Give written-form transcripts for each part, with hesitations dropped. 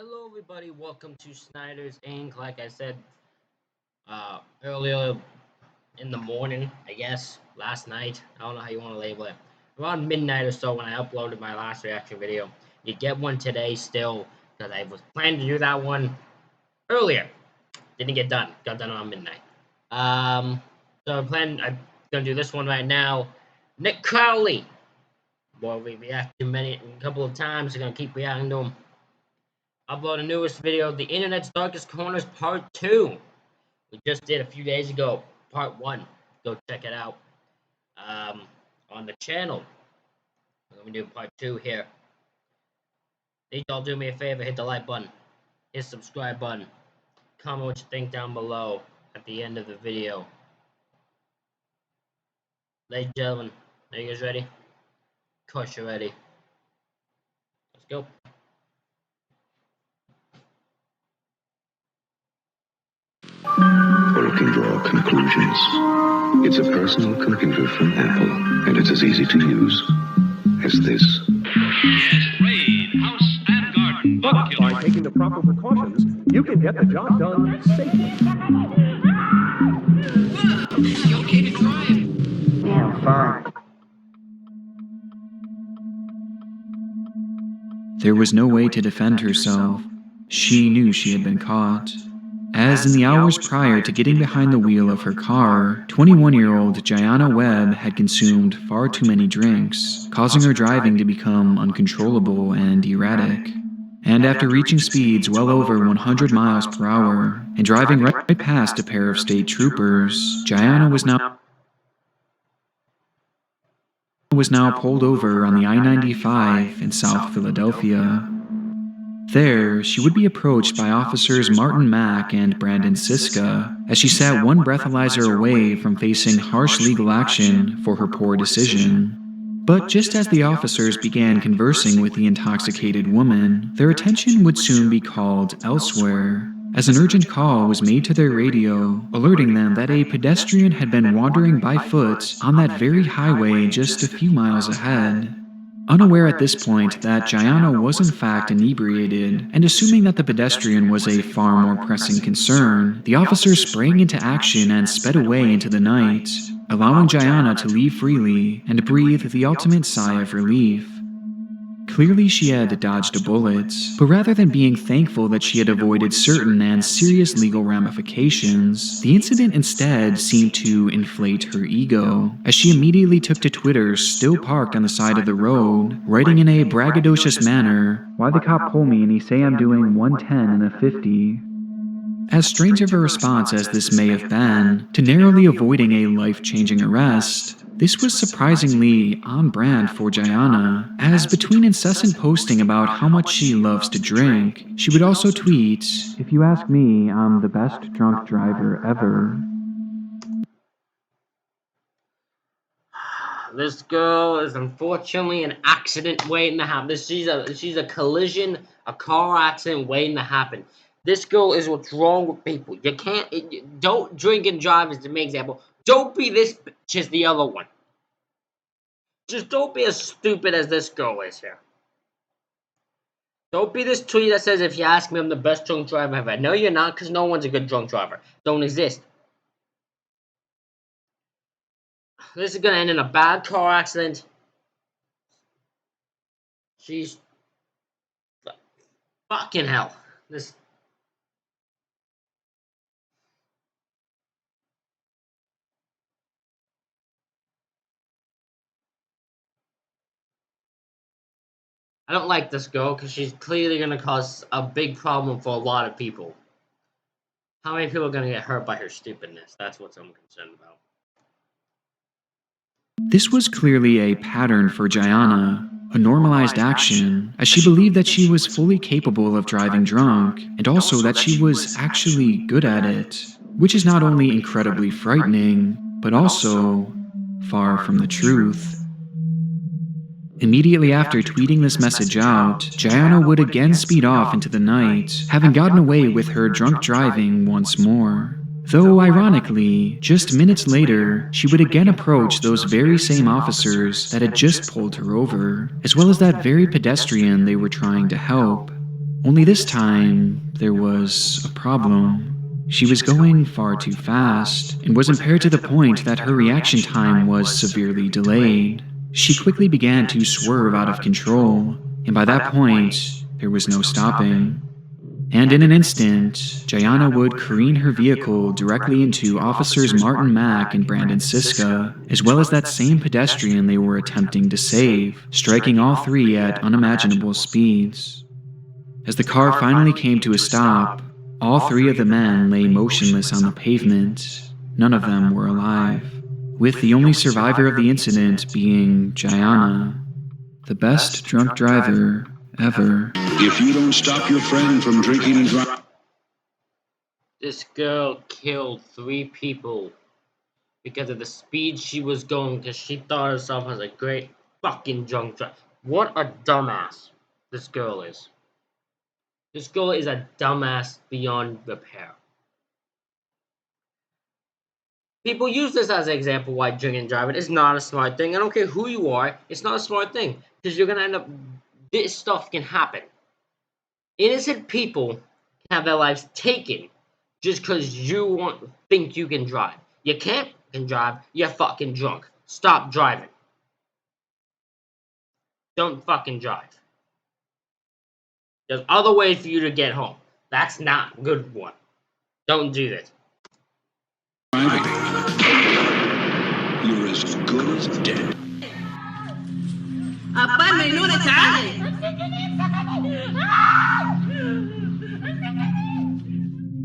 Hello, everybody. Welcome to Snyder's Inc. Like I said earlier in the morning, I guess, last night. I don't know how you want to label it. Around midnight or so when I uploaded my last reaction video. You get one today still, because I was planning to do that one earlier. Didn't get done. Got done around midnight. I'm going to do this one right now. Nick Crowley. Boy, we reacted to a couple of times. We're going to keep reacting to him. Upload the newest video, The Internet's Darkest Corners Part 2. We just did a few days ago, Part 1. Go check it out on the channel. Let me do Part 2 here. Please all do me a favor, hit the like button, hit the subscribe button, comment what you think down below at the end of the video. Ladies and gentlemen, are you guys ready? Of course you're ready. Let's go. Or can draw conclusions. It's a personal computer from Apple, and it's as easy to use as this. Yes, raid, house, and garden. But by taking the proper precautions, you can get the job done safely. You okay to drive? Yeah, fine. There was no way to defend herself. She knew she had been caught. As in the hours prior to getting behind the wheel of her car, 21-year-old Jayana Webb had consumed far too many drinks, causing her driving to become uncontrollable and erratic. And after reaching speeds well over 100 miles per hour and driving right past a pair of state troopers, Jayana was now pulled over on the I-95 in South Philadelphia. There, she would be approached by officers Martin Mack and Brandon Siska as she sat one breathalyzer away from facing harsh legal action for her poor decision. But just as the officers began conversing with the intoxicated woman, their attention would soon be called elsewhere, as an urgent call was made to their radio, alerting them that a pedestrian had been wandering by foot on that very highway just a few miles ahead. Unaware at this point that Jayana was in fact inebriated, and assuming that the pedestrian was a far more pressing concern, the officers sprang into action and sped away into the night, allowing Jayana to leave freely and breathe the ultimate sigh of relief. Clearly she had dodged a bullet, but rather than being thankful that she had avoided certain and serious legal ramifications, the incident instead seemed to inflate her ego, as she immediately took to Twitter, still parked on the side of the road, writing in a braggadocious manner, "Why the cop pull me and he say I'm doing 110 in a 50? As strange of a response as this may have been, to narrowly avoiding a life-changing arrest, this was surprisingly on brand for Jayana, as between incessant posting about how much she loves to drink, she would also tweet, "If you ask me, I'm the best drunk driver ever." This girl is unfortunately an accident waiting to happen. She's a collision, a car accident waiting to happen. This girl is what's wrong with people. You can't, don't drink and drive as the main example. Don't be this bitch as the other one. Just don't be as stupid as this girl is here. Don't be this tweet that says, if you ask me, I'm the best drunk driver ever. No, you're not, because no one's a good drunk driver. Don't exist. This is going to end in a bad car accident. She's... fucking hell. This... I don't like this girl because she's clearly going to cause a big problem for a lot of people. How many people are going to get hurt by her stupidness? That's what I'm concerned about. This was clearly a pattern for Jayana, a normalized action, as she believed that she was fully capable of driving drunk, and also that she was actually good at it, which is not only incredibly frightening, but also far from the truth. Immediately after tweeting this message out, Jayana would again speed off into the night, having gotten away with her drunk driving once more. Though, ironically, just minutes later, she would again approach those very same officers that had just pulled her over, as well as that very pedestrian they were trying to help. Only this time, there was a problem. She was going far too fast, and was impaired to the point that her reaction time was severely delayed. She quickly began to swerve out of control, and by that point, there was no stopping. And in an instant, Jayana would careen her vehicle directly into Officers Martin Mack and Brandon Siska, as well as that same pedestrian they were attempting to save, striking all three at unimaginable speeds. As the car finally came to a stop, all three of the men lay motionless on the pavement. None of them were alive, with the only survivor of the incident being Jayana, the best drunk driver ever. If you don't stop your friend from drinking and driving... This girl killed 3 people because of the speed she was going, because she thought herself as a great fucking drunk driver. What a dumbass this girl is. This girl is a dumbass beyond repair. People use this as an example why drinking and driving is not a smart thing. I don't care who you are, it's not a smart thing. Because you're going to end up... This stuff can happen. Innocent people can have their lives taken just because you think you can drive. You can't fucking drive, you're fucking drunk. Stop driving. Don't fucking drive. There's other ways for you to get home. That's not a good one. Don't do this. You're as good as dead.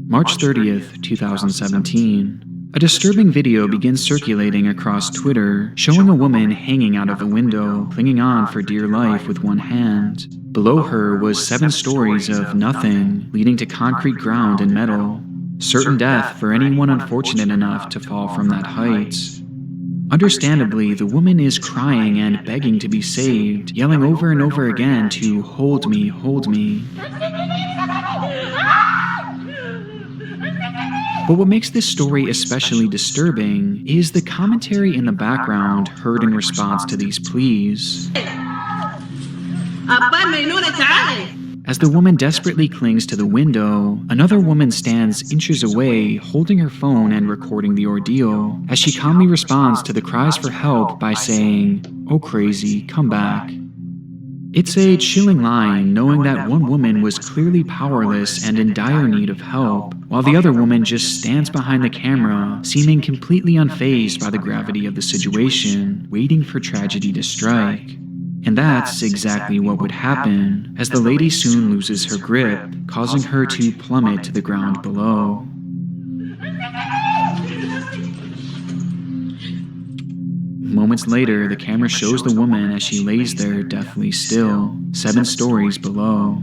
March 30th, 2017. A disturbing video begins circulating across Twitter, showing a woman hanging out of a window, clinging on for dear life with one hand. Below her was 7 stories of nothing, leading to concrete ground and metal. Certain death for anyone unfortunate enough to fall from that height. Understandably, the woman is crying and begging to be saved, yelling over and over again to hold me, hold me. But what makes this story especially disturbing is the commentary in the background heard in response to these pleas. As the woman desperately clings to the window, another woman stands inches away, holding her phone and recording the ordeal, as she calmly responds to the cries for help by saying, "Oh crazy, come back." It's a chilling line, knowing that one woman was clearly powerless and in dire need of help, while the other woman just stands behind the camera, seeming completely unfazed by the gravity of the situation, waiting for tragedy to strike. And that's exactly what would happen, as the lady soon loses her grip, causing her to plummet to the ground below. Moments later, the camera shows the woman as she lays there deathly still, 7 stories below.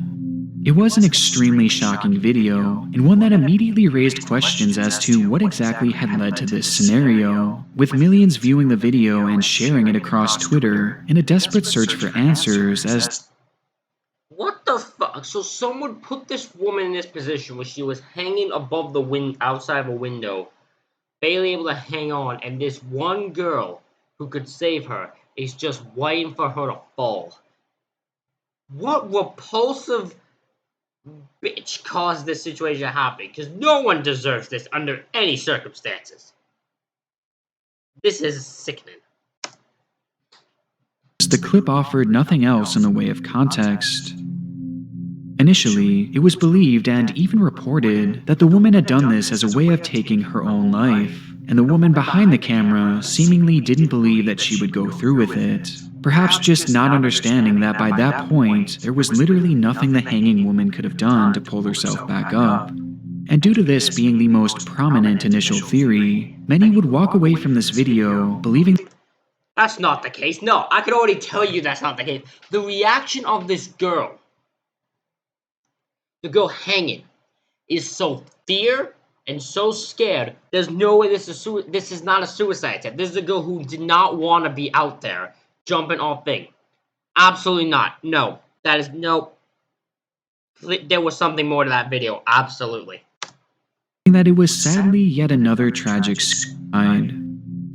It was an extremely shocking video, and one that immediately raised questions as to what exactly had led to this scenario, with millions viewing the video and sharing it across Twitter in a desperate search for answers as... What the fuck? So someone put this woman in this position where she was hanging above the outside of a window, barely able to hang on, and this one girl who could save her is just waiting for her to fall. What repulsive bitch caused this situation to happen? Because no one deserves this under any circumstances. This is sickening. The clip offered nothing else in the way of context. Initially, it was believed and even reported that the woman had done this as a way of taking her own life, and the woman behind the camera seemingly didn't believe that she would go through with it, perhaps just not understanding that by that point, there was literally nothing the hanging woman could have done to pull herself back up. And due to this being the most prominent initial theory, many would walk away from this video believing... That's not the case. No, I could already tell you that's not the case. The reaction of this girl, the girl hanging, is so fear and so scared. There's no way this is not a suicide attempt. This is a girl who did not want to be out there jumping off thing. Absolutely not. No, that is no. There was something more to that video. Absolutely. That it was sadly yet another tragic suicide.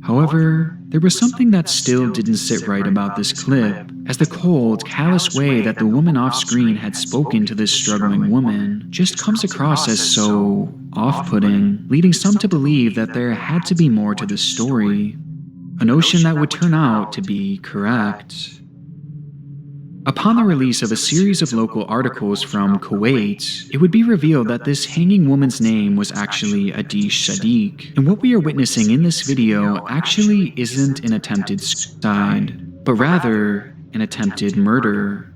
However, there was something that still didn't sit right about this clip, as the cold, callous way that the woman off-screen had spoken to this struggling woman just comes across as so off-putting, leading some to believe that there had to be more to this story, a notion that would turn out to be correct. Upon the release of a series of local articles from Kuwait, it would be revealed that this hanging woman's name was actually Adish Sadiq, and what we are witnessing in this video actually isn't an attempted suicide, but rather an attempted murder.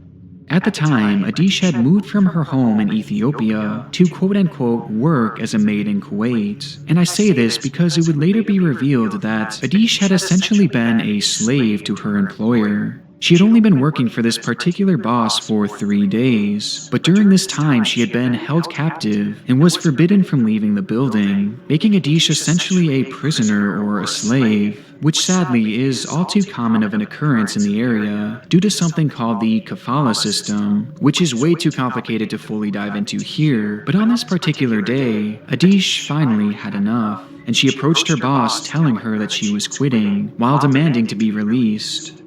At the time, Adish had moved from her home in Ethiopia to quote-unquote work as a maid in Kuwait, and I say this because it would later be revealed that Adish had essentially been a slave to her employer. She had only been working for this particular boss for 3 days, but during this time she had been held captive and was forbidden from leaving the building, making Adish essentially a prisoner or a slave, which sadly is all too common of an occurrence in the area due to something called the kafala system, which is way too complicated to fully dive into here. But on this particular day, Adish finally had enough, and she approached her boss telling her that she was quitting while demanding to be released.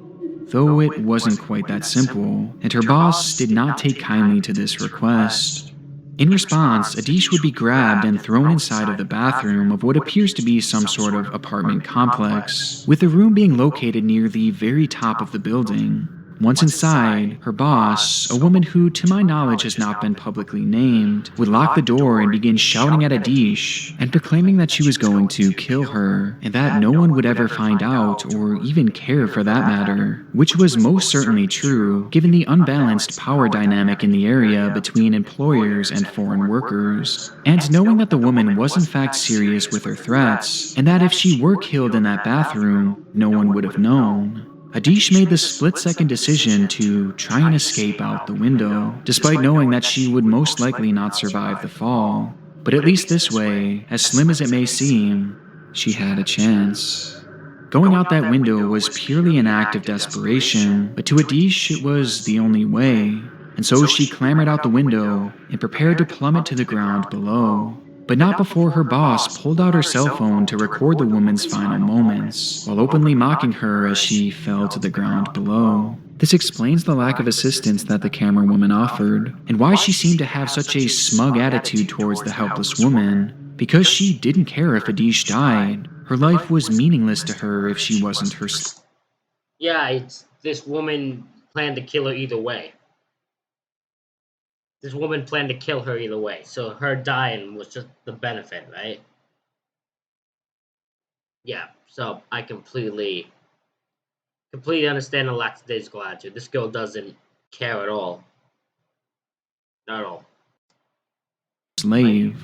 Though it wasn't quite that simple, and her boss did not take kindly to this request. In response, Adish would be grabbed and thrown inside of the bathroom of what appears to be some sort of apartment complex, with the room being located near the very top of the building. Once inside, her boss, a woman who to my knowledge has not been publicly named, would lock the door and begin shouting at Adish and proclaiming that she was going to kill her, and that no one would ever find out or even care for that matter, which was most certainly true given the unbalanced power dynamic in the area between employers and foreign workers, and knowing that the woman was in fact serious with her threats, and that if she were killed in that bathroom, no one would have known. Adish made the split-second decision to try and escape out the window, despite knowing that she would most likely not survive the fall. But at least this way, as slim as it may seem, she had a chance. Going out that window was purely an act of desperation, but to Adish it was the only way, and so she clambered out the window and prepared to plummet to the ground below. But not before her boss pulled out her cell phone to record the woman's final moments, while openly mocking her as she fell to the ground below. This explains the lack of assistance that the camera woman offered, and why she seemed to have such a smug attitude towards the helpless woman, because she didn't care if Adish died. Her life was meaningless to her if she wasn't her. Yeah, this woman planned to kill her either way. This woman planned to kill her either way, so her dying was just the benefit, right? Yeah, so I completely understand the lackadaisical attitude. This girl doesn't care at all. Not at all. Slave.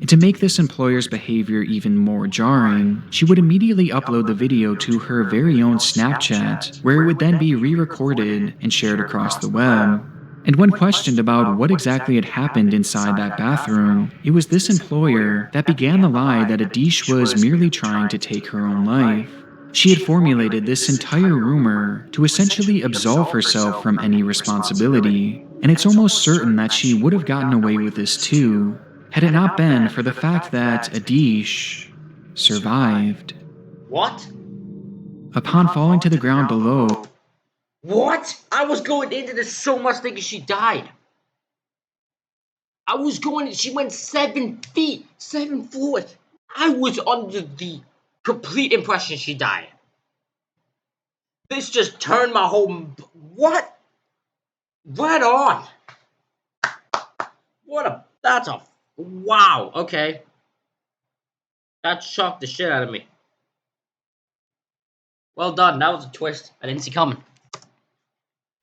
And to make this employer's behavior even more jarring, she would immediately upload the video to her very own Snapchat, where it would then be re-recorded and shared across the web. And when questioned about what exactly had happened inside that bathroom, it was this employer that began the lie that Adish was merely trying to take her own life. She had formulated this entire rumor to essentially absolve herself from any responsibility, and it's almost certain that she would have gotten away with this too, had it not been for the fact that Adish survived. What? Upon falling to the ground below, What? I was going into this so much thinking she died. She went 7 feet, 7 floors. I was under the complete impression she died. This just turned my whole, what? Right on. Wow, okay. That shocked the shit out of me. Well done, that was a twist I didn't see coming.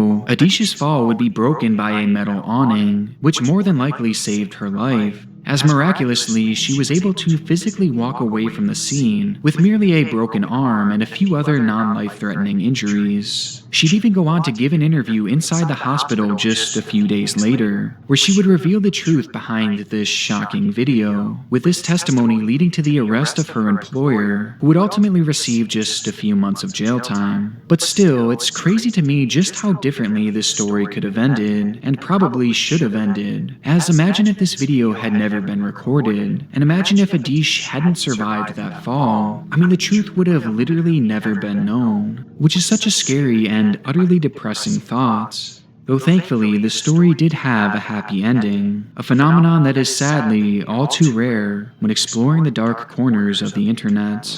Adish's fall would be broken by a metal awning, which more than likely saved her life, as miraculously she was able to physically walk away from the scene with merely a broken arm and a few other non-life-threatening injuries. She'd even go on to give an interview inside the hospital just a few days later, where she would reveal the truth behind this shocking video, with this testimony leading to the arrest of her employer, who would ultimately receive just a few months of jail time. But still, it's crazy to me just how differently this story could have ended, and probably should have ended, as imagine if this video had never never been recorded. And imagine if Adish hadn't survived that fall. I mean, the truth would have literally never been known, which is such a scary and utterly depressing thought. Though thankfully, the story did have a happy ending, a phenomenon that is sadly all too rare when exploring the dark corners of the internet.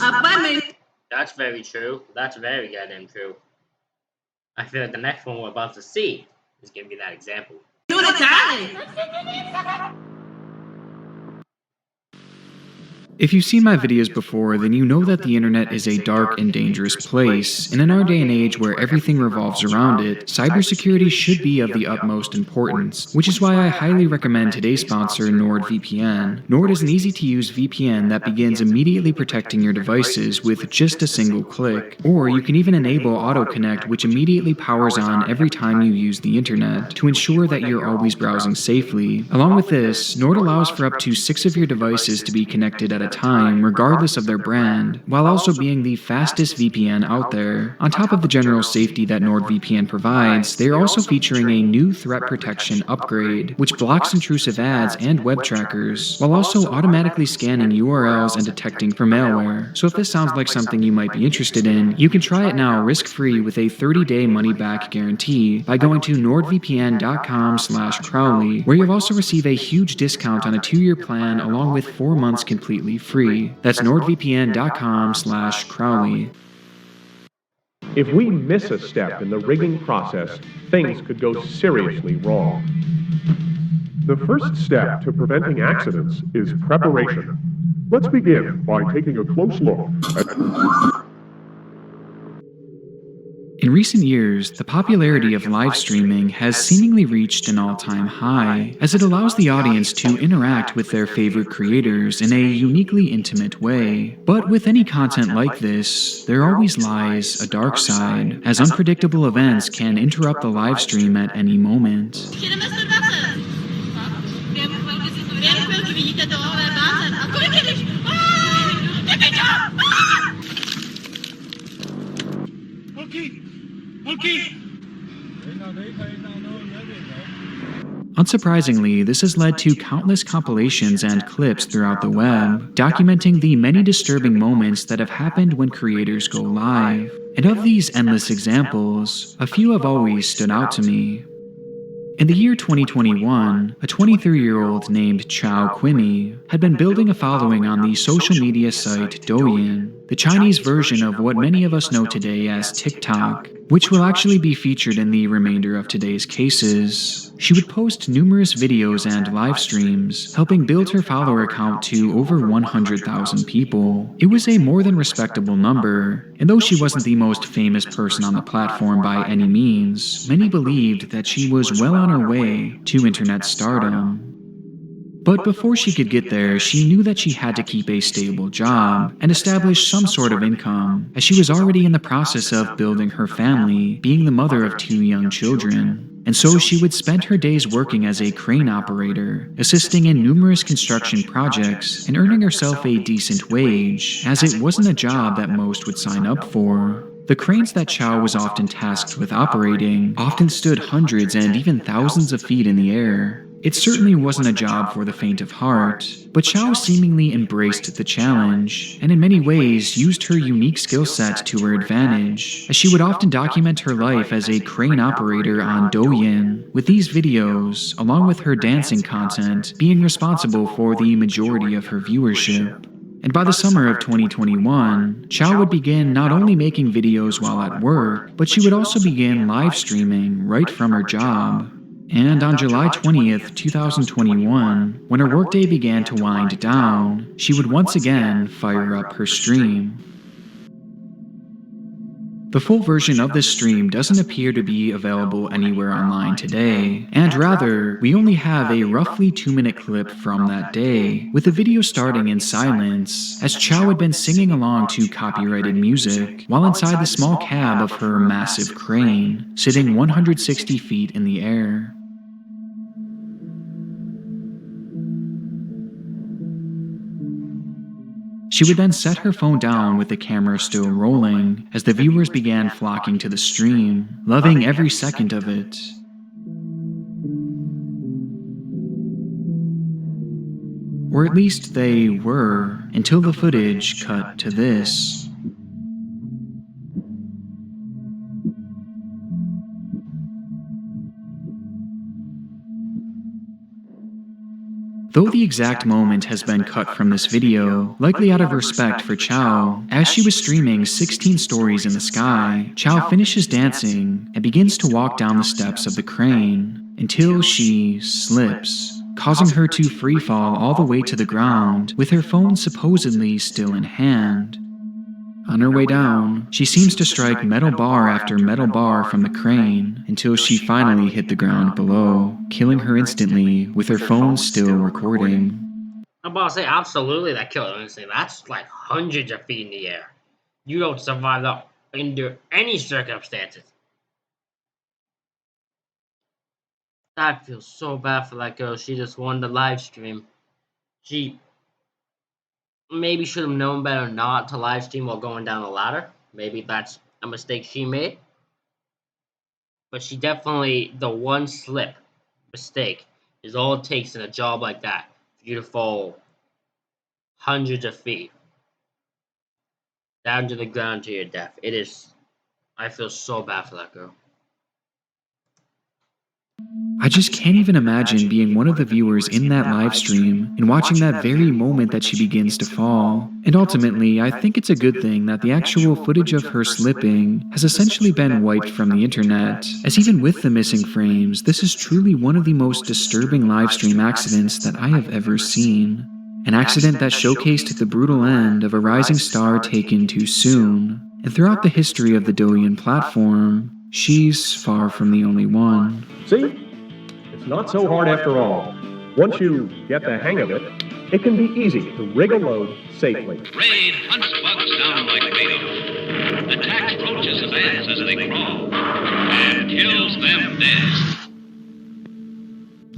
That's very true. That's very goddamn true. I feel like the next one we're about to see is gonna be that example. If you've seen my videos before, then you know that the internet is a dark and dangerous place, and in our day and age where everything revolves around it, cybersecurity should be of the utmost importance, which is why I highly recommend today's sponsor, NordVPN. Nord is an easy-to-use VPN that begins immediately protecting your devices with just a single click, or you can even enable AutoConnect, which immediately powers on every time you use the internet, to ensure that you're always browsing safely. Along with this, Nord allows for up to 6 of your devices to be connected at a time, regardless of their brand, while also being the fastest VPN out there. On top of the general safety that NordVPN provides, they are also featuring a new threat protection upgrade, which blocks intrusive ads and web trackers, while also automatically scanning URLs and detecting for malware. So if this sounds like something you might be interested in, you can try it now risk-free with a 30-day money-back guarantee by going to nordvpn.com/Crowley, where you'll also receive a huge discount on a 2-year plan along with 4 months completely free. That's nordvpn.com/Crowley. If we miss a step in the rigging process, things could go seriously wrong. The first step to preventing accidents is preparation. Let's begin by taking a close look at... In recent years, the popularity of live streaming has seemingly reached an all-time high, as it allows the audience to interact with their favorite creators in a uniquely intimate way. But with any content like this, there always lies a dark side, as unpredictable events can interrupt the live stream at any moment. Unsurprisingly, this has led to countless compilations and clips throughout the web, documenting the many disturbing moments that have happened when creators go live. And of these endless examples, a few have always stood out to me. In the year 2021, a 23-year-old named Chao Qimi had been building a following on the social media site Douyin, the Chinese version of what many of us know today as TikTok, which will actually be featured in the remainder of today's cases. She would post numerous videos and live streams, helping build her follower count to over 100,000 people. It was a more than respectable number, and though she wasn't the most famous person on the platform by any means, many believed that she was well on her way to internet stardom. But before she could get there, she knew that she had to keep a stable job and establish some sort of income, as she was already in the process of building her family, being the mother of 2 young children. And so she would spend her days working as a crane operator, assisting in numerous construction projects, and earning herself a decent wage, as it wasn't a job that most would sign up for. The cranes that Chao was often tasked with operating often stood hundreds and even thousands of feet in the air. It certainly wasn't a job for the faint of heart, but Chao seemingly embraced the challenge, and in many ways used her unique skill set to her advantage, as she would often document her life as a crane operator on Douyin, with these videos, along with her dancing content, being responsible for the majority of her viewership. And by the summer of 2021, Chao would begin not only making videos while at work, but she would also begin live streaming right from her job. And on July 20th, 2021, when her workday began to wind down, she would once again fire up her stream. The full version of this stream doesn't appear to be available anywhere online today, and rather, we only have a roughly 2-minute clip from that day, with the video starting in silence, as Chao had been singing along to copyrighted music, while inside the small cab of her massive crane, sitting 160 feet in the air. She would then set her phone down with the camera still rolling, as the viewers began flocking to the stream, loving every second of it. Or at least they were, until the footage cut to this. Though the exact moment has been cut from this video, likely out of respect for Chow, as she was streaming 16 Stories in the Sky, Chow finishes dancing and begins to walk down the steps of the crane until she slips, causing her to free fall all the way to the ground with her phone supposedly still in hand. On her way down, she seems to strike metal bar after metal bar from the crane until she finally hit the ground below, killing her instantly with her phone still recording. I'm about to say, absolutely, that killed her instantly. That's like hundreds of feet in the air. You don't survive that under any circumstances. I feel so bad for that girl. She just won the live stream. She maybe should have known better not to live stream while going down a ladder. Maybe that's a mistake she made. But she definitely, the one slip mistake is all it takes in a job like that for you to fall hundreds of feet down to the ground to your death. It is, I feel so bad for that girl. I just can't even imagine being one of the viewers in that live stream and watching that very moment that she begins to fall. And ultimately, I think it's a good thing that the actual footage of her slipping has essentially been wiped from the internet, as even with the missing frames, this is truly one of the most disturbing live stream accidents that I have ever seen. An accident that showcased the brutal end of a rising star taken too soon. And throughout the history of the Douyin platform, she's far from the only one. See? It's not so hard after all. Once you get the hang of it, it can be easy to rig a load safely. Raid hunts bugs down like raiders, attacks roaches and ants as they crawl, and kills them dead.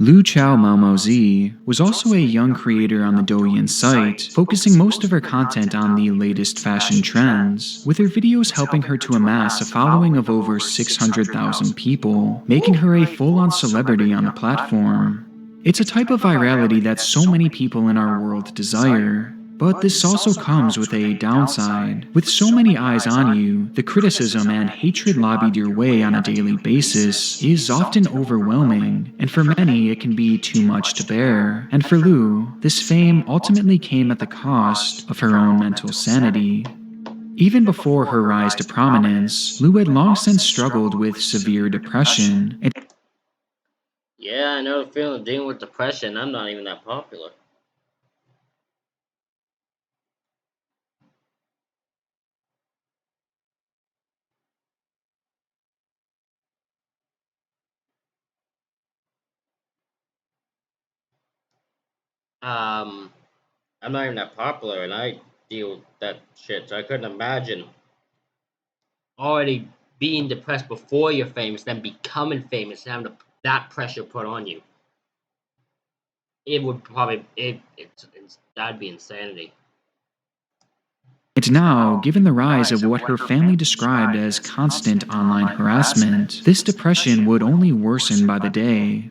Lu Chao Maomozi was also a young creator on the Douyin site, focusing most of her content on the latest fashion trends, with her videos helping her to amass a following of over 600,000 people, making her a full-on celebrity on the platform. It's a type of virality that so many people in our world desire. But this also comes with a downside. With so many eyes on you, the criticism and hatred lobbied your way on a daily basis is often overwhelming, and for many it can be too much to bear. And for Lu, this fame ultimately came at the cost of her own mental sanity. Even before her rise to prominence, Lu had long since struggled with severe depression. Yeah, I know the feeling of dealing with depression. I'm not even that popular. I'm not even that popular, and I deal with that shit, so I couldn't imagine already being depressed before you're famous, then becoming famous, and having that pressure put on you. It would probably, that'd be insanity. And now, given the rise of what her family described as constant online harassment, this depression would only worsen by the day.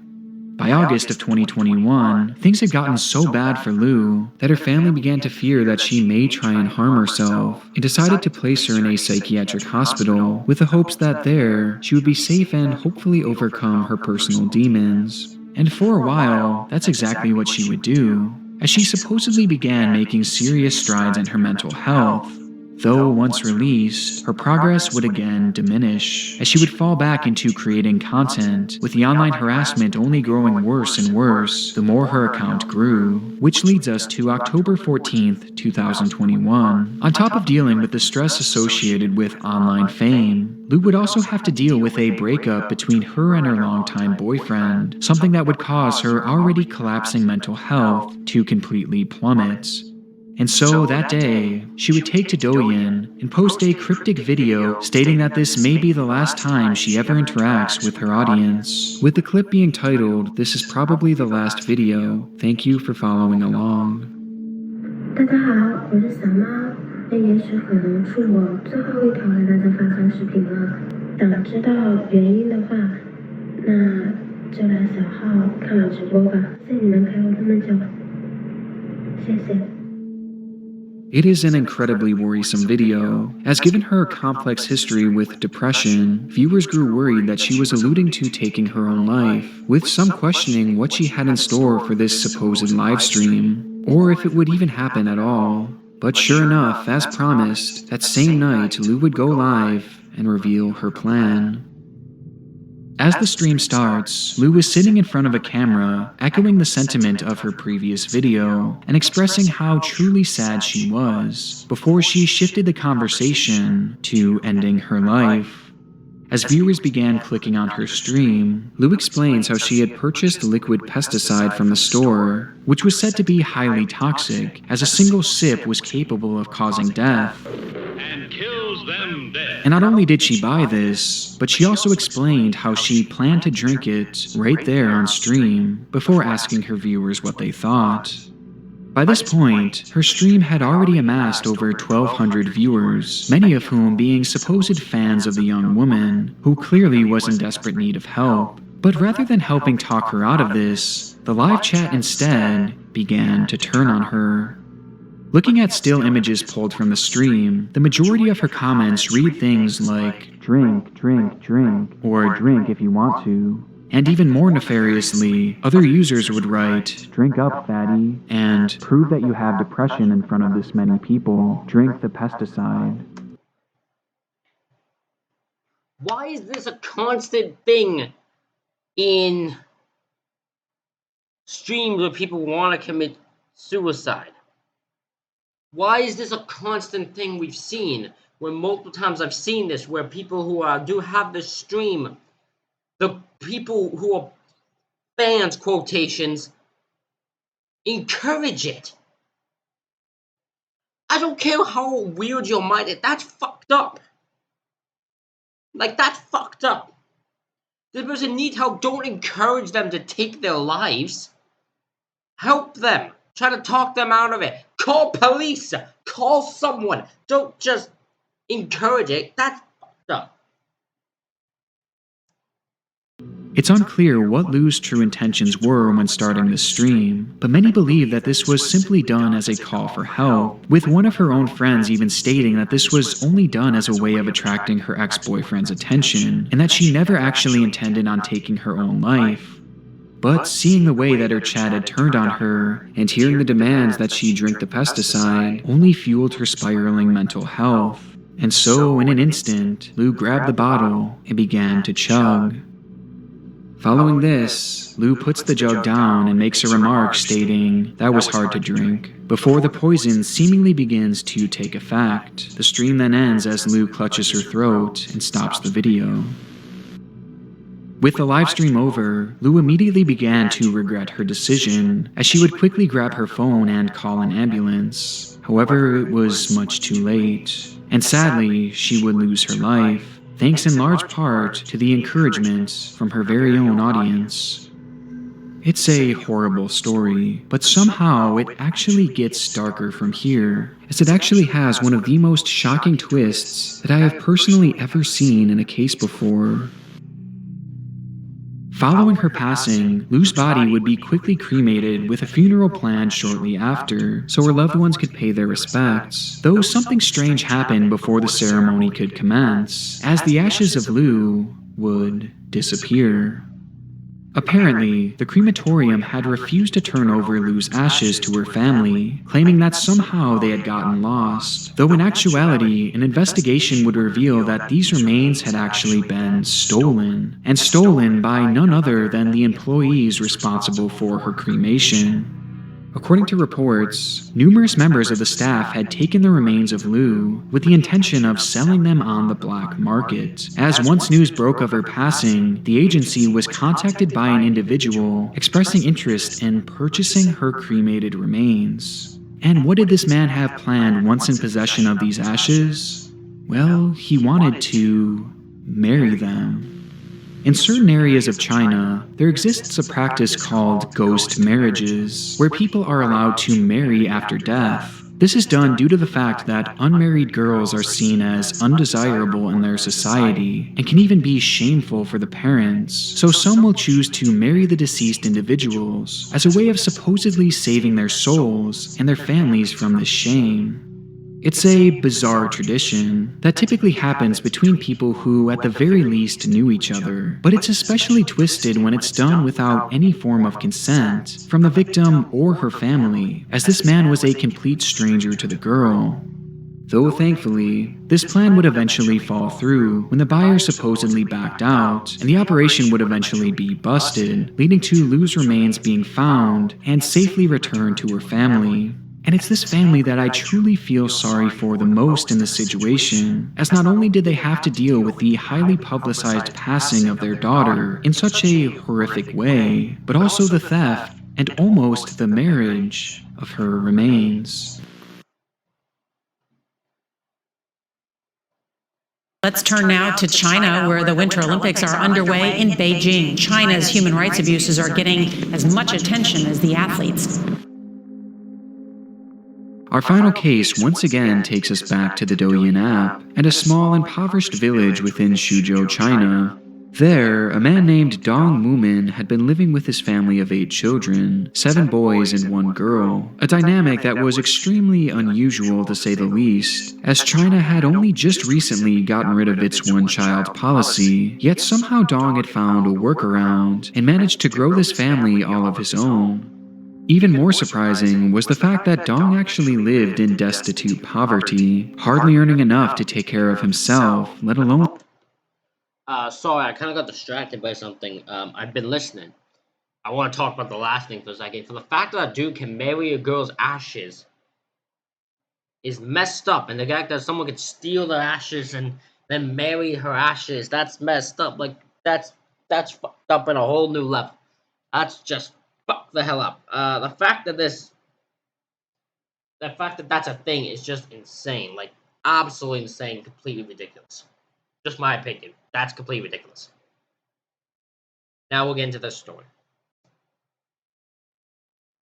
By August of 2021, things had gotten so bad for Lu that her family began to fear that she may try and harm herself, and decided to place her in a psychiatric hospital with the hopes that there, she would be safe and hopefully overcome her personal demons. And for a while, that's exactly what she would do, as she supposedly began making serious strides in her mental health. Though once released, her progress would again diminish, as she would fall back into creating content, with the online harassment only growing worse and worse the more her account grew. Which leads us to October 14th, 2021. On top of dealing with the stress associated with online fame, Lu would also have to deal with a breakup between her and her longtime boyfriend, something that would cause her already collapsing mental health to completely plummet. And so that day, she would take to Douyin and post a cryptic video stating that this may be the last time she ever interacts with her audience, with the clip being titled, "This is probably the last video. Thank you for following along." 大家好，我是小猫。那也许可能是我最后一条给大家发送视频了。想知道原因的话，那就来小号看我直播吧。谢谢你们陪我这么久。谢谢。 It is an incredibly worrisome video, as given her complex history with depression, viewers grew worried that she was alluding to taking her own life, with some questioning what she had in store for this supposed live stream, or if it would even happen at all. But sure enough, as promised, that same night Lou would go live and reveal her plan. As the stream starts, Lou is sitting in front of a camera, echoing the sentiment of her previous video, and expressing how truly sad she was, before she shifted the conversation to ending her life. As viewers began clicking on her stream, Lou explains how she had purchased liquid pesticide from the store, which was said to be highly toxic, as a single sip was capable of causing death. And kills them dead. And not only did she buy this, but she also explained how she planned to drink it right there on stream, before asking her viewers what they thought. By this point, her stream had already amassed over 1,200 viewers, many of whom being supposed fans of the young woman, who clearly was in desperate need of help. But rather than helping talk her out of this, the live chat instead began to turn on her. Looking at still images pulled from the stream, the majority of her comments read things like, "Drink, drink, drink," or "Drink if you want to." And even more nefariously, other users would write, "Drink up, fatty," and "Prove that you have depression in front of this many people. Drink the pesticide." Why is this a constant thing in streams where people want to commit suicide? Why is this a constant thing we've seen? Where multiple times I've seen this, where people who do have this stream, the people who are fans, quotations, encourage it. I don't care how weird your mind is. That's fucked up. Like, that's fucked up. This person needs help. Don't encourage them to take their lives. Help them. Try to talk them out of it. Call police. Call someone. Don't just encourage it. That's fucked up. It's unclear what Lou's true intentions were when starting this stream, but many believe that this was simply done as a call for help, with one of her own friends even stating that this was only done as a way of attracting her ex-boyfriend's attention, and that she never actually intended on taking her own life. But seeing the way that her chat had turned on her, and hearing the demands that she drink the pesticide, only fueled her spiraling mental health. And so, in an instant, Lou grabbed the bottle and began to chug. Following this, Lou puts the jug down and makes a remark stating, "That was hard to drink," before the poison seemingly begins to take effect. The stream then ends as Lou clutches her throat and stops the video. With the live stream over, Lou immediately began to regret her decision, as she would quickly grab her phone and call an ambulance. However, it was much too late, and sadly, she would lose her life, thanks in large part to the encouragement from her very own audience. It's a horrible story, but somehow it actually gets darker from here, as it actually has one of the most shocking twists that I have personally ever seen in a case before. Following her passing, Lou's body would be quickly cremated with a funeral planned shortly after, so her loved ones could pay their respects, though something strange happened before the ceremony could commence, as the ashes of Lou would disappear. Apparently, the crematorium had refused to turn over Lou's ashes to her family, claiming that somehow they had gotten lost, though in actuality, an investigation would reveal that these remains had actually been stolen, and stolen by none other than the employees responsible for her cremation. According to reports, numerous members of the staff had taken the remains of Lou with the intention of selling them on the black market, as once news broke of her passing, the agency was contacted by an individual expressing interest in purchasing her cremated remains. And what did this man have planned once in possession of these ashes? Well, he wanted to marry them. In certain areas of China, there exists a practice called ghost marriages, where people are allowed to marry after death. This is done due to the fact that unmarried girls are seen as undesirable in their society and can even be shameful for the parents, so some will choose to marry the deceased individuals as a way of supposedly saving their souls and their families from this shame. It's a bizarre tradition that typically happens between people who at the very least knew each other, but it's especially twisted when it's done without any form of consent from the victim or her family, as this man was a complete stranger to the girl. Though thankfully, this plan would eventually fall through when the buyer supposedly backed out, and the operation would eventually be busted, leading to Lu's remains being found and safely returned to her family. And it's this family that I truly feel sorry for the most in this situation, as not only did they have to deal with the highly publicized passing of their daughter in such a horrific way, but also the theft and almost the marriage of her remains. Let's turn now to China, where the Winter Olympics are underway in Beijing. China's human rights abuses are getting as much attention as the athletes. Our final case once again takes us back to the Douyin app and a small impoverished village within Suzhou, China. There, a man named Dong Mumin had been living with his family of 8 children, 7 boys and 1 girl, a dynamic that was extremely unusual to say the least, as China had only just recently gotten rid of its one-child policy, yet somehow Dong had found a workaround and managed to grow this family all of his own. Even more surprising was the fact that Dong actually lived in destitute poverty, hardly earning enough to take care of himself, let alone... Sorry, I kind of got distracted by something. I've been listening. I want to talk about the last thing for a second. For the fact that a dude can marry a girl's ashes is messed up, and the fact that someone could steal their ashes and then marry her ashes, that's messed up. Like, that's fucked up in a whole new level. That's just fuck the hell up. The fact that that's a thing is just insane. Like, absolutely insane, completely ridiculous. Just my opinion. That's completely ridiculous. Now we'll get into the story.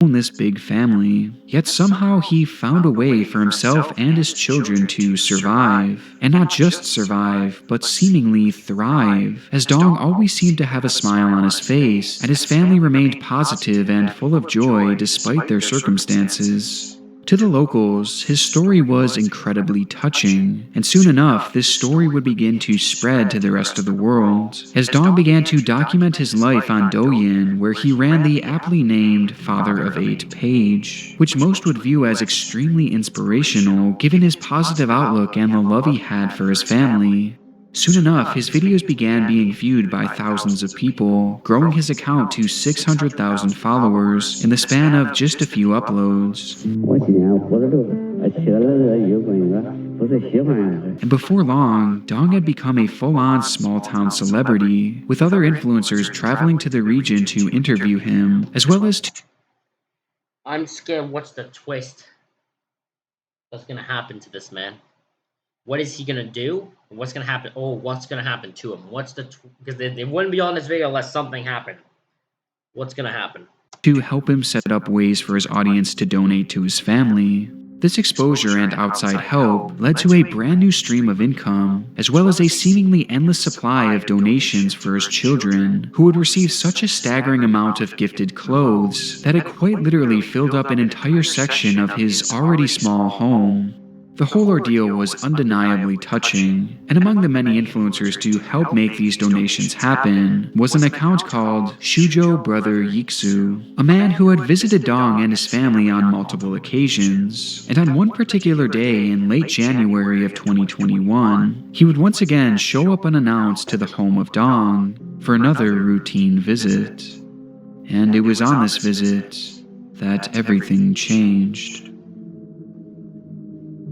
This big family, yet somehow he found a way for himself and his children to survive, and not just survive, but seemingly thrive, as Dong always seemed to have a smile on his face, and his family remained positive and full of joy despite their circumstances. To the locals, his story was incredibly touching, and soon enough, this story would begin to spread to the rest of the world, as Dong began to document his life on Douyin, where he ran the aptly named Father of 8 page, which most would view as extremely inspirational given his positive outlook and the love he had for his family. Soon enough, his videos began being viewed by thousands of people, growing his account to 600,000 followers in the span of just a few uploads. And before long, Dong had become a full-on small-town celebrity, with other influencers traveling to the region to interview him, as well as I'm scared what's the twist that's gonna happen to this man. What is he gonna do? What's gonna happen? Oh, what's gonna happen to him? What's the because they wouldn't be on this video unless something happened. What's gonna happen? To help him set up ways for his audience to donate to his family. This exposure and outside help led to a brand new stream of income, as well as a seemingly endless supply of donations for his children, who would receive such a staggering amount of gifted clothes that it quite literally filled up an entire section of his already small home. The whole ordeal was undeniably touching, and among the many influencers to help make these donations happen was an account called Suzhou Brother Yixu, a man who had visited Dong and his family on multiple occasions, and on one particular day in late January of 2021, he would once again show up unannounced to the home of Dong for another routine visit. And it was on this visit that everything changed.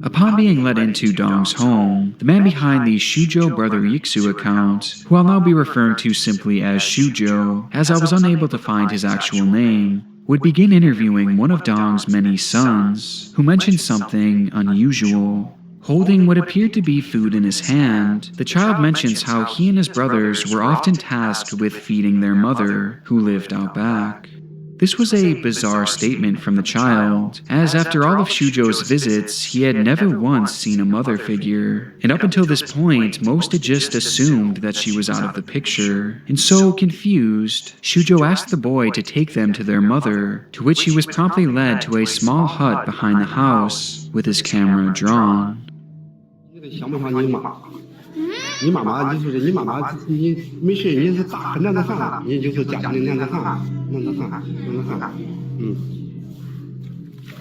Upon being led into Dong's home, the man behind the Suzhou Brother Yixu account, who I'll now be referring to simply as Suzhou, as I was unable to find his actual name, would begin interviewing one of Dong's many sons, who mentioned something unusual. Holding what appeared to be food in his hand, the child mentions how he and his brothers were often tasked with feeding their mother, who lived out back. This was a bizarre statement from the child, as after all of Shujo's visits, he had never once seen a mother figure, and up until this point, most had just assumed that she was out of the picture. And so, confused, Shujo asked the boy to take them to their mother, to which he was promptly led to a small hut behind the house, with his camera drawn. 你妈妈就是你妈妈，你没事你是大男子汉，你就是家里的男子汉，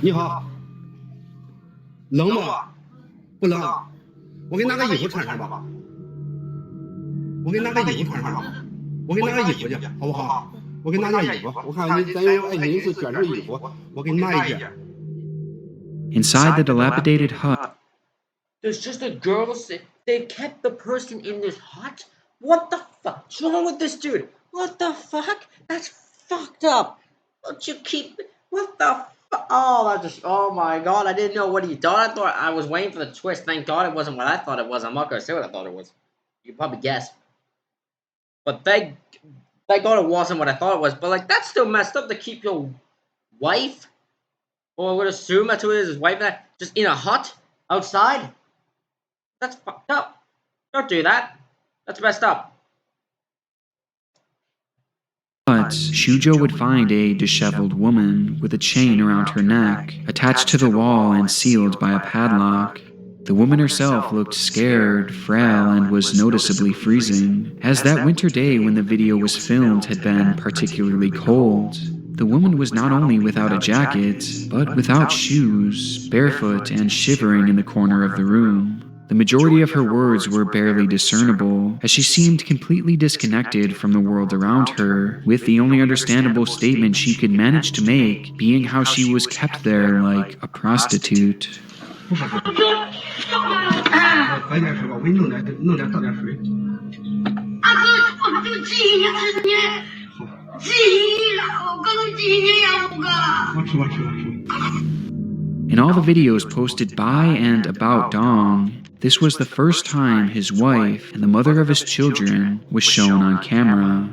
你好，冷不？不冷，我给你拿个衣服穿上吧。我给你拿个衣服穿上吧。我给你拿个衣服去，好不好？我给你拿件衣服，我看你咱有爱心是捐点衣服，我给你拿一件。Inside the dilapidated hut, there's just a girl they kept the person in this hut? What the fuck? What's wrong with this dude? What the fuck? That's fucked up. Don't you keep... What the fuck? Oh my god, I didn't know what he thought. I thought I was waiting for the twist. Thank god it wasn't what I thought it was. I'm not gonna say what I thought it was. You can probably guess. But thank god it wasn't what I thought it was. But like, that's still messed up to keep your wife, or I would assume that's who it is, his wife, just in a hut outside. That's fucked up. Don't do that. That's messed up. But Shujo would find a disheveled woman with a chain around her neck, attached to the wall and sealed by a padlock. The woman herself looked scared, frail, and was noticeably freezing, as that winter day when the video was filmed had been particularly cold. The woman was not only without a jacket, but without shoes, barefoot and shivering in the corner of the room. The majority of her words were barely discernible, as she seemed completely disconnected from the world around her, with the only understandable statement she could manage to make being how she was kept there like a prostitute. In all the videos posted by and about Dong, this was the first time his wife and the mother of his children was shown on camera.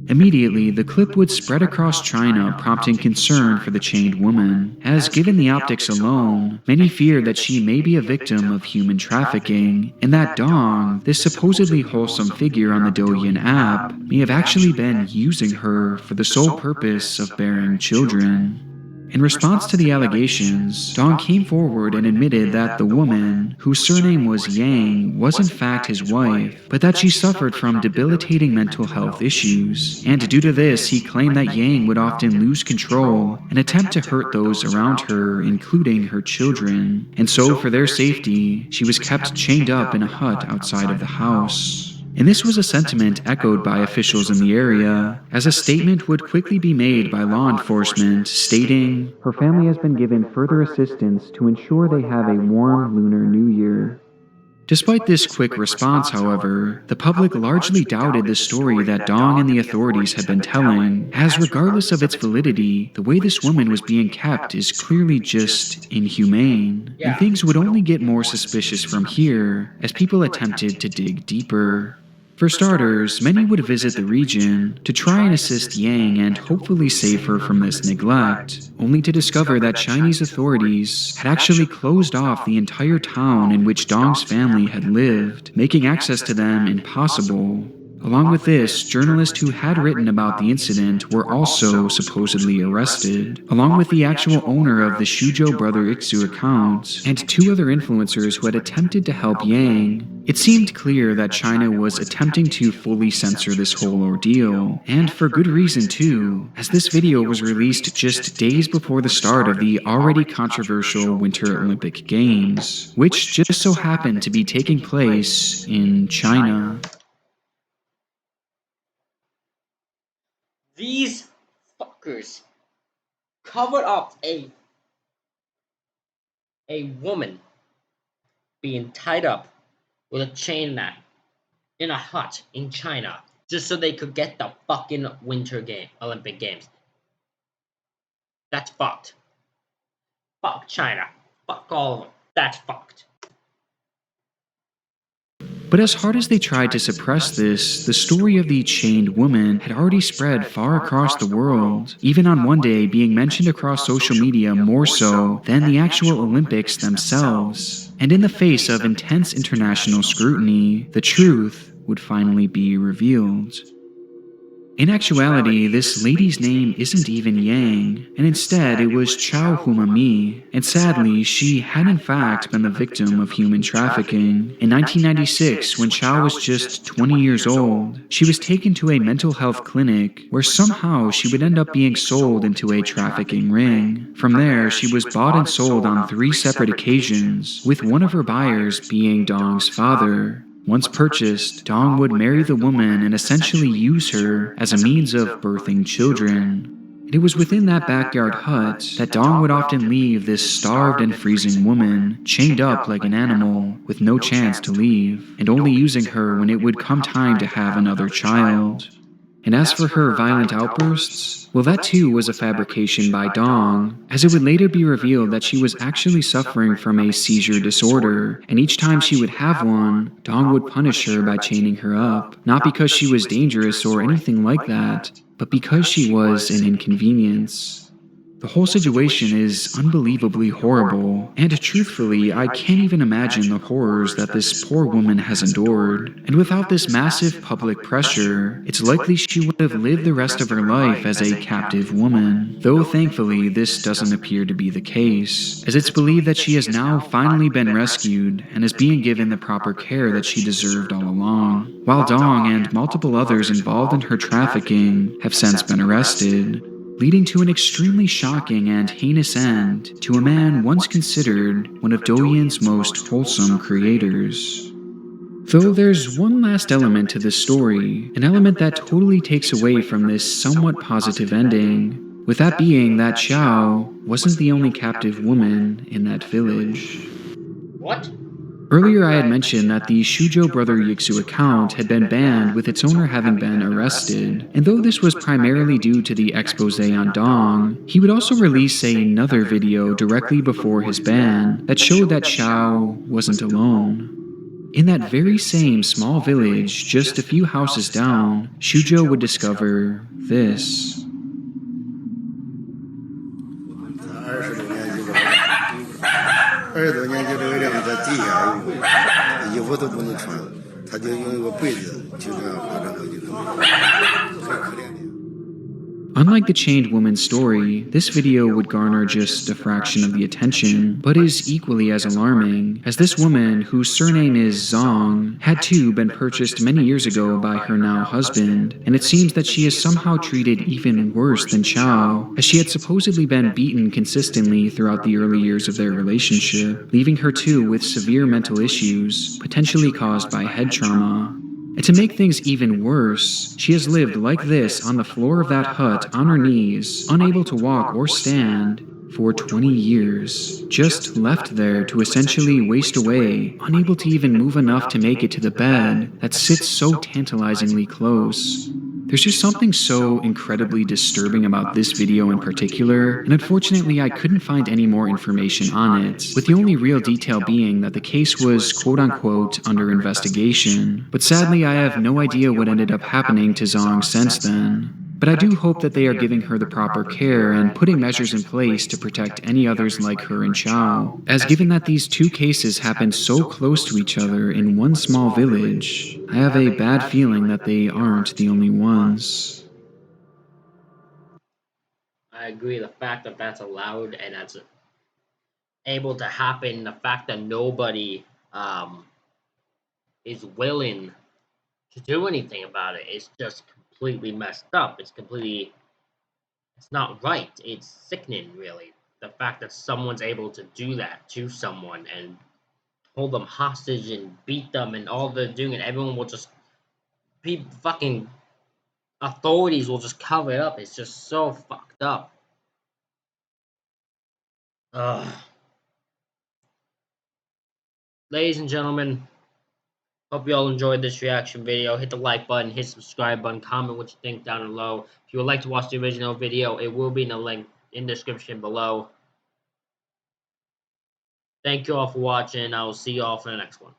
Immediately, the clip would spread across China, prompting concern for the chained woman, as given the optics alone, many fear that she may be a victim of human trafficking, and that Dong, this supposedly wholesome figure on the Douyin app, may have actually been using her for the sole purpose of bearing children. In response to the allegations, Dong came forward and admitted that the woman, whose surname was Yang, was in fact his wife, but that she suffered from debilitating mental health issues, and due to this he claimed that Yang would often lose control and attempt to hurt those around her, including her children, and so for their safety, she was kept chained up in a hut outside of the house. And this was a sentiment echoed by officials in the area, as a statement would quickly be made by law enforcement stating, "Her family has been given further assistance to ensure they have a warm Lunar New Year." Despite this quick response, however, the public largely doubted the story that Dong and the authorities had been telling, as regardless of its validity, the way this woman was being kept is clearly just inhumane, and things would only get more suspicious from here as people attempted to dig deeper. For starters, many would visit the region to try and assist Yang and hopefully save her from this neglect, only to discover that Chinese authorities had actually closed off the entire town in which Dong's family had lived, making access to them impossible. Along with this, journalists who had written about the incident were also supposedly arrested, along with the actual owner of the Shujo Brother Iksu account, and 2 other influencers who had attempted to help Yang. It seemed clear that China was attempting to fully censor this whole ordeal, and for good reason too, as this video was released just days before the start of the already controversial Winter Olympic Games, which just so happened to be taking place in China. These fuckers covered up a woman being tied up with a chain mat in a hut in China just so they could get the fucking Olympic Games. That's fucked. Fuck China. Fuck all of them. That's fucked. But as hard as they tried to suppress this, the story of the chained woman had already spread far across the world, even on one day being mentioned across social media more so than the actual Olympics themselves. And in the face of intense international scrutiny, the truth would finally be revealed. In actuality, this lady's name isn't even Yang, and instead it was Chow Huma Mi, and sadly, she had in fact been the victim of human trafficking. In 1996, when Chow was just 20 years old, she was taken to a mental health clinic where somehow she would end up being sold into a trafficking ring. From there, she was bought and sold on 3 separate occasions, with one of her buyers being Dong's father. Once purchased, Dong would marry the woman and essentially use her as a means of birthing children. And it was within that backyard hut that Dong would often leave this starved and freezing woman, chained up like an animal, with no chance to leave, and only using her when it would come time to have another child. And as for her violent outbursts, well, that too was a fabrication by Dong, as it would later be revealed that she was actually suffering from a seizure disorder, and each time she would have one, Dong would punish her by chaining her up, not because she was dangerous or anything like that, but because she was an inconvenience. The whole situation is unbelievably horrible, and truthfully, I can't even imagine the horrors that this poor woman has endured. And without this massive public pressure, it's likely she would have lived the rest of her life as a captive woman. Though thankfully, this doesn't appear to be the case, as it's believed that she has now finally been rescued and is being given the proper care that she deserved all along, while Dong and multiple others involved in her trafficking have since been arrested, leading to an extremely shocking and heinous end to a man once considered one of Douyin's most wholesome creators. Though there's one last element to this story, an element that totally takes away from this somewhat positive ending, with that being that Chow wasn't the only captive woman in that village. What? Earlier I had mentioned that the Shujo Brother Yixu account had been banned with its owner having been arrested, and though this was primarily due to the expose on Dong, he would also release another video directly before his ban that showed that Chow wasn't alone. In that very same small village, just a few houses down, Shujo would discover this. Unlike the chained woman's story, this video would garner just a fraction of the attention, but is equally as alarming, as this woman, whose surname is Zong, had too been purchased many years ago by her now husband, and it seems that she is somehow treated even worse than Chow, as she had supposedly been beaten consistently throughout the early years of their relationship, leaving her too with severe mental issues, potentially caused by head trauma. And to make things even worse, she has lived like this on the floor of that hut on her knees, unable to walk or stand, for 20 years, just left there to essentially waste away, unable to even move enough to make it to the bed that sits so tantalizingly close. There's just something so incredibly disturbing about this video in particular, and unfortunately I couldn't find any more information on it, with the only real detail being that the case was quote-unquote under investigation. But sadly I have no idea what ended up happening to Zong since then. But I do hope that they are giving her the proper care and putting measures in place to protect any others like her and Chow, as given that these two cases happened so close to each other in one small village, I have a bad feeling that they aren't the only ones. I agree. The fact that that's allowed and that's able to happen, the fact that nobody is willing to do anything about it is just completely messed up. It's not right. It's sickening, really. The fact that someone's able to do that to someone and hold them hostage and beat them and all they're doing, and everyone will just be fucking authorities will just cover it up. It's just so fucked up. Ladies and gentlemen, hope you all enjoyed this reaction video. Hit the like button, hit the subscribe button, comment what you think down below. If you would like to watch the original video, it will be in the link in the description below. Thank you all for watching. I will see you all for the next one.